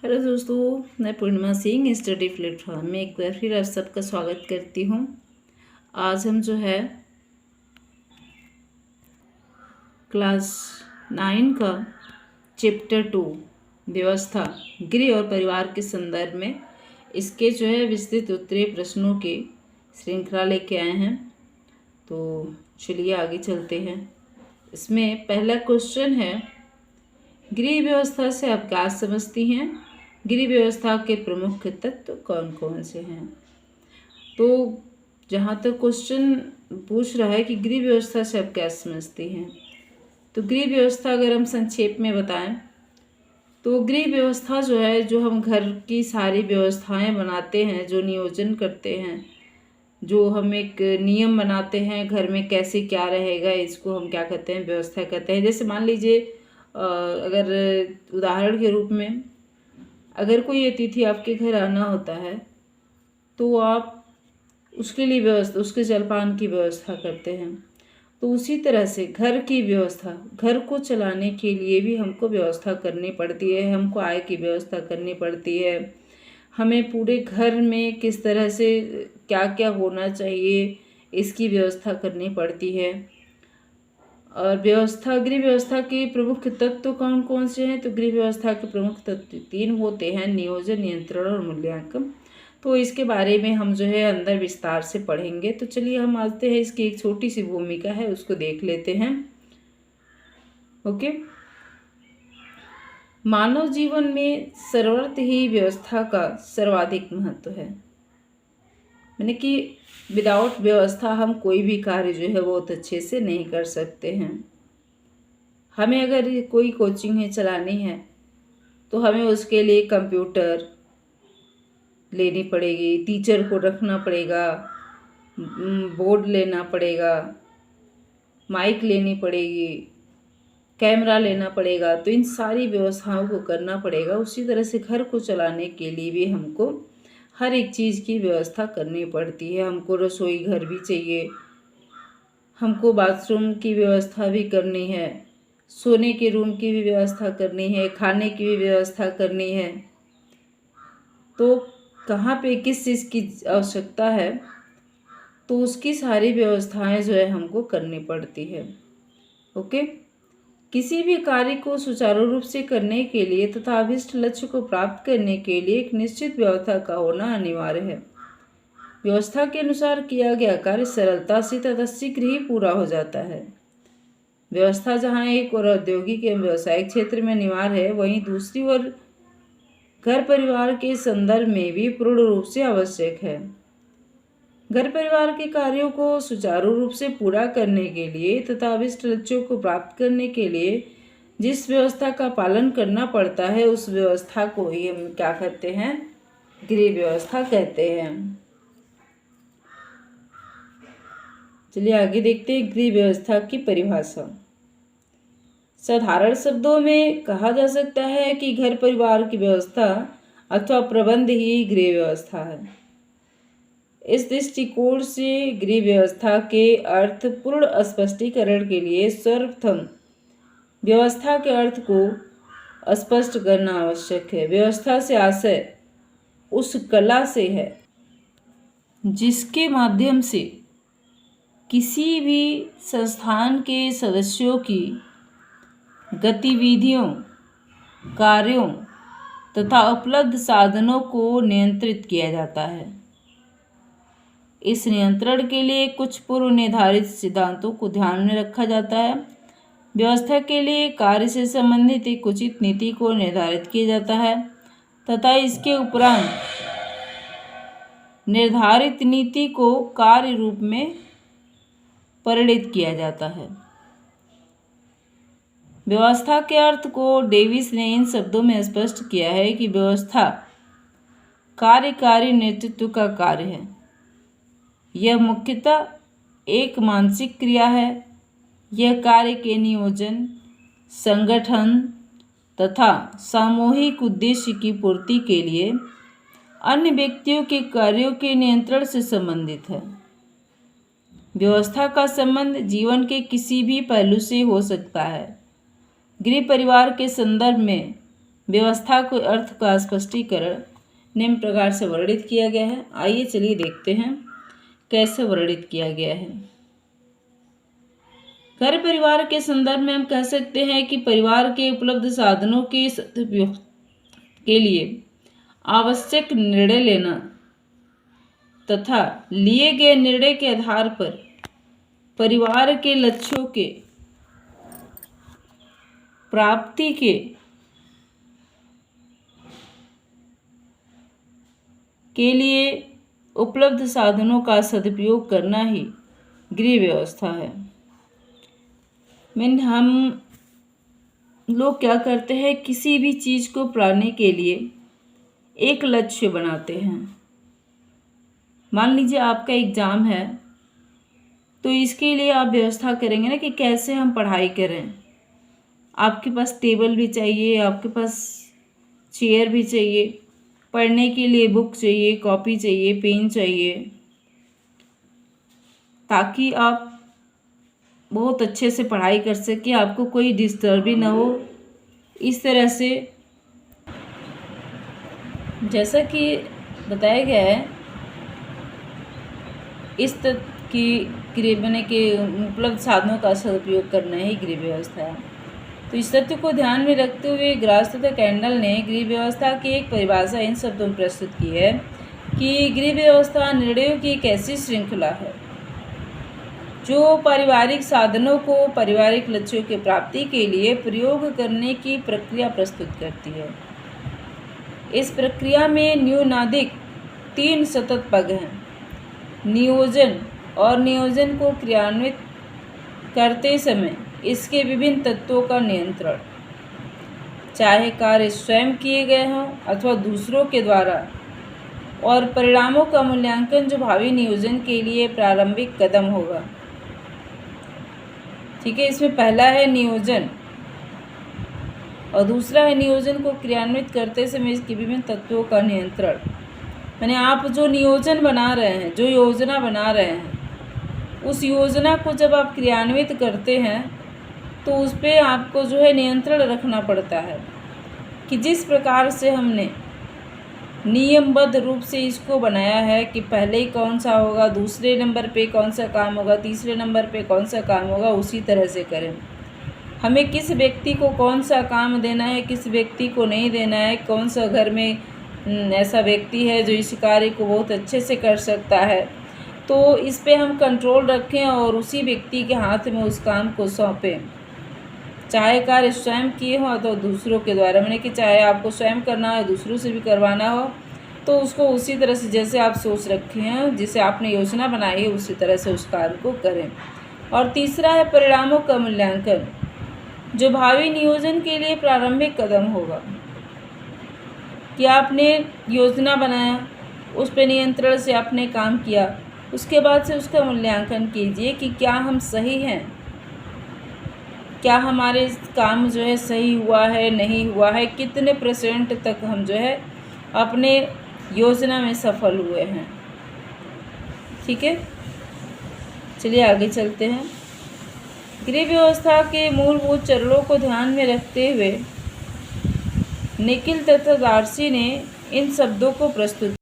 Hello दोस्तों, मैं पूर्णिमा Singh study platform में एक बार फिर आप सबका स्वागत करती हूँ। आज हम जो है क्लास 9 का चैप्टर 2 व्यवस्था गृह और परिवार के संदर्भ में इसके जो है विस्तृत उत्तरीय प्रश्नों की श्रृंखला लेके आए हैं। तो चलिए आगे चलते हैं। इसमें पहला क्वेश्चन है, गृह व्यवस्था से आप क्या समझती हैं? गृह व्यवस्था के प्रमुख तत्व कौन कौन से हैं? तो जहाँ तक क्वेश्चन पूछ रहा है कि गृह व्यवस्था से आप क्या समझती हैं, तो गृह व्यवस्था अगर हम संक्षेप में बताएं तो गृह व्यवस्था जो है, जो हम घर की सारी व्यवस्थाएं बनाते हैं, जो नियोजन करते हैं, जो हम एक नियम बनाते हैं घर में कैसे क्या रहेगा, इसको हम क्या कहते हैं? व्यवस्था कहते हैं। जैसे मान लीजिए अगर उदाहरण के रूप में अगर कोई अतिथि आपके घर आना होता है तो आप उसके लिए व्यवस्था, उसके जलपान की व्यवस्था करते हैं। तो उसी तरह से घर की व्यवस्था, घर को चलाने के लिए भी हमको व्यवस्था करनी पड़ती है, हमको आय की व्यवस्था करनी पड़ती है, हमें पूरे घर में किस तरह से क्या क्या होना चाहिए इसकी व्यवस्था करनी पड़ती है। और व्यवस्था, गृह व्यवस्था के प्रमुख तत्व कौन कौन से हैं? तो गृह व्यवस्था के प्रमुख तत्व 3 होते हैं, नियोजन, नियंत्रण और मूल्यांकन। तो इसके बारे में हम जो है अंदर विस्तार से पढ़ेंगे। तो चलिए हम आते हैं, इसकी एक छोटी सी भूमिका है उसको देख लेते हैं। ओके, मानव जीवन में सर्वत्र ही व्यवस्था का सर्वाधिक महत्व है। मैंने कि विदाउट व्यवस्था हम कोई भी कार्य जो है बहुत अच्छे से नहीं कर सकते हैं। हमें अगर कोई कोचिंग है चलानी है तो हमें उसके लिए कंप्यूटर लेनी पड़ेगी, टीचर को रखना पड़ेगा, बोर्ड लेना पड़ेगा, माइक लेनी पड़ेगी, कैमरा लेना पड़ेगा। तो इन सारी व्यवस्थाओं को करना पड़ेगा। उसी तरह से घर को चलाने के लिए भी हमको हर एक चीज़ की व्यवस्था करनी पड़ती है। हमको रसोई घर भी चाहिए, हमको बाथरूम की व्यवस्था भी करनी है, सोने के रूम की भी व्यवस्था करनी है, खाने की भी व्यवस्था करनी है। तो कहाँ पे किस चीज़ की आवश्यकता है, तो उसकी सारी व्यवस्थाएं जो है हमको करनी पड़ती है। ओके, किसी भी कार्य को सुचारू रूप से करने के लिए तथा अभिष्ट लक्ष्य को प्राप्त करने के लिए एक निश्चित व्यवस्था का होना अनिवार्य है। व्यवस्था के अनुसार किया गया कार्य सरलता से तथा शीघ्र ही पूरा हो जाता है। व्यवस्था जहाँ एक और औद्योगिक एवं व्यावसायिक क्षेत्र में अनिवार्य है, वहीं दूसरी ओर घर परिवार के संदर्भ में भी पूर्ण रूप से आवश्यक है। घर परिवार के कार्यों को सुचारू रूप से पूरा करने के लिए तथा अभिष्ट लक्ष्यों को प्राप्त करने के लिए जिस व्यवस्था का पालन करना पड़ता है, उस व्यवस्था को ही हम क्या कहते हैं? गृह व्यवस्था कहते हैं। चलिए आगे देखते हैं गृह व्यवस्था की परिभाषा। साधारण शब्दों में कहा जा सकता है कि घर परिवार की व्यवस्था अथवा प्रबंध ही गृह व्यवस्था है। इस दृष्टिकोण से गृह व्यवस्था के अर्थ पूर्ण स्पष्टीकरण के लिए सर्वप्रथम व्यवस्था के अर्थ को स्पष्ट करना आवश्यक है। व्यवस्था से आशय उस कला से है जिसके माध्यम से किसी भी संस्थान के सदस्यों की गतिविधियों, कार्यों तथा उपलब्ध साधनों को नियंत्रित किया जाता है। इस नियंत्रण के लिए कुछ पूर्व निर्धारित सिद्धांतों को ध्यान में रखा जाता है। व्यवस्था के लिए कार्य से संबंधित एक उचित नीति को निर्धारित किया जाता है तथा इसके उपरांत निर्धारित नीति को कार्य रूप में परिणित किया जाता है। व्यवस्था के अर्थ को डेविस ने इन शब्दों में स्पष्ट किया है कि व्यवस्था कार्यकारी नेतृत्व का कार्य है। यह मुख्यतः एक मानसिक क्रिया है। यह कार्य के नियोजन, संगठन तथा सामूहिक उद्देश्य की पूर्ति के लिए अन्य व्यक्तियों के कार्यों के नियंत्रण से संबंधित है। व्यवस्था का संबंध जीवन के किसी भी पहलू से हो सकता है। गृह परिवार के संदर्भ में व्यवस्था के अर्थ का स्पष्टीकरण निम्न प्रकार से वर्णित किया गया है। आइए चलिए देखते हैं कैसे वर्णित किया गया है। घर परिवार के संदर्भ में हम कह सकते हैं कि परिवार के उपलब्ध साधनों के सदुपयोग के लिए आवश्यक निर्णय लेना तथा लिए गए निर्णय के आधार पर परिवार के लक्ष्यों के प्राप्ति के लिए उपलब्ध साधनों का सदुपयोग करना ही गृह व्यवस्था है। हम लोग क्या करते हैं, किसी भी चीज़ को पाने के लिए एक लक्ष्य बनाते हैं। मान लीजिए आपका एग्ज़ाम है, तो इसके लिए आप व्यवस्था करेंगे ना कि कैसे हम पढ़ाई करें। आपके पास टेबल भी चाहिए, आपके पास चेयर भी चाहिए, पढ़ने के लिए बुक चाहिए, कॉपी चाहिए, पेन चाहिए, ताकि आप बहुत अच्छे से पढ़ाई कर सके, आपको कोई डिस्टर्ब भी ना हो। इस तरह से जैसा कि बताया गया है, इस तथ्य की गृह बने के उपलब्ध साधनों का सदुपयोग करना ही गृह व्यवस्था है। तो इस तथ्य को ध्यान में रखते हुए ग्रास तथा कैंडल ने गृह व्यवस्था की एक परिभाषा इन शब्दों में प्रस्तुत की है कि गृह व्यवस्था निर्णयों की एक ऐसी श्रृंखला है जो पारिवारिक साधनों को पारिवारिक लक्ष्यों की प्राप्ति के लिए प्रयोग करने की प्रक्रिया प्रस्तुत करती है। इस प्रक्रिया में न्यूनाधिक 3 सतत पग हैं। नियोजन और नियोजन को क्रियान्वित करते समय इसके विभिन्न तत्वों का नियंत्रण, चाहे कार्य स्वयं किए गए हों अथवा दूसरों के द्वारा, और परिणामों का मूल्यांकन जो भावी नियोजन के लिए प्रारंभिक कदम होगा। ठीक है, इसमें पहला है नियोजन और दूसरा है नियोजन को क्रियान्वित करते समय इसके विभिन्न तत्वों का नियंत्रण। यानी आप जो नियोजन बना रहे हैं, जो योजना बना रहे हैं, उस योजना को जब आप क्रियान्वित करते हैं तो उस पर आपको जो है नियंत्रण रखना पड़ता है कि जिस प्रकार से हमने नियमबद्ध रूप से इसको बनाया है कि पहले ही कौन सा होगा, दूसरे नंबर पे कौन सा काम होगा, तीसरे नंबर पे कौन सा काम होगा, उसी तरह से करें। हमें किस व्यक्ति को कौन सा काम देना है, किस व्यक्ति को नहीं देना है, कौन सा घर में ऐसा व्यक्ति है जो इस कार्य को बहुत अच्छे से कर सकता है, तो इस पे हम कंट्रोल रखें और उसी व्यक्ति के हाथ में उस काम को सौंपें। चाहे कार्य स्वयं किए हों तो दूसरों के द्वारा, मैंने कि चाहे आपको स्वयं करना हो, दूसरों से भी करवाना हो, तो उसको उसी तरह से जैसे आप सोच रखे हैं, जिसे आपने योजना बनाई है, उसी तरह से उस कार्य को करें। और तीसरा है परिणामों का मूल्यांकन, जो भावी नियोजन के लिए प्रारंभिक कदम होगा कि आपने योजना बनाया, उस पर नियंत्रण से आपने काम किया, उसके बाद से उसका मूल्यांकन कीजिए कि क्या हम सही हैं, क्या हमारे काम जो है सही हुआ है, नहीं हुआ है, कितने % तक हम जो है अपने योजना में सफल हुए हैं। ठीक है, चलिए आगे चलते हैं। गृह व्यवस्था के मूलभूत चरणों को ध्यान में रखते हुए निखिल तथा दार्सी ने इन शब्दों को प्रस्तुत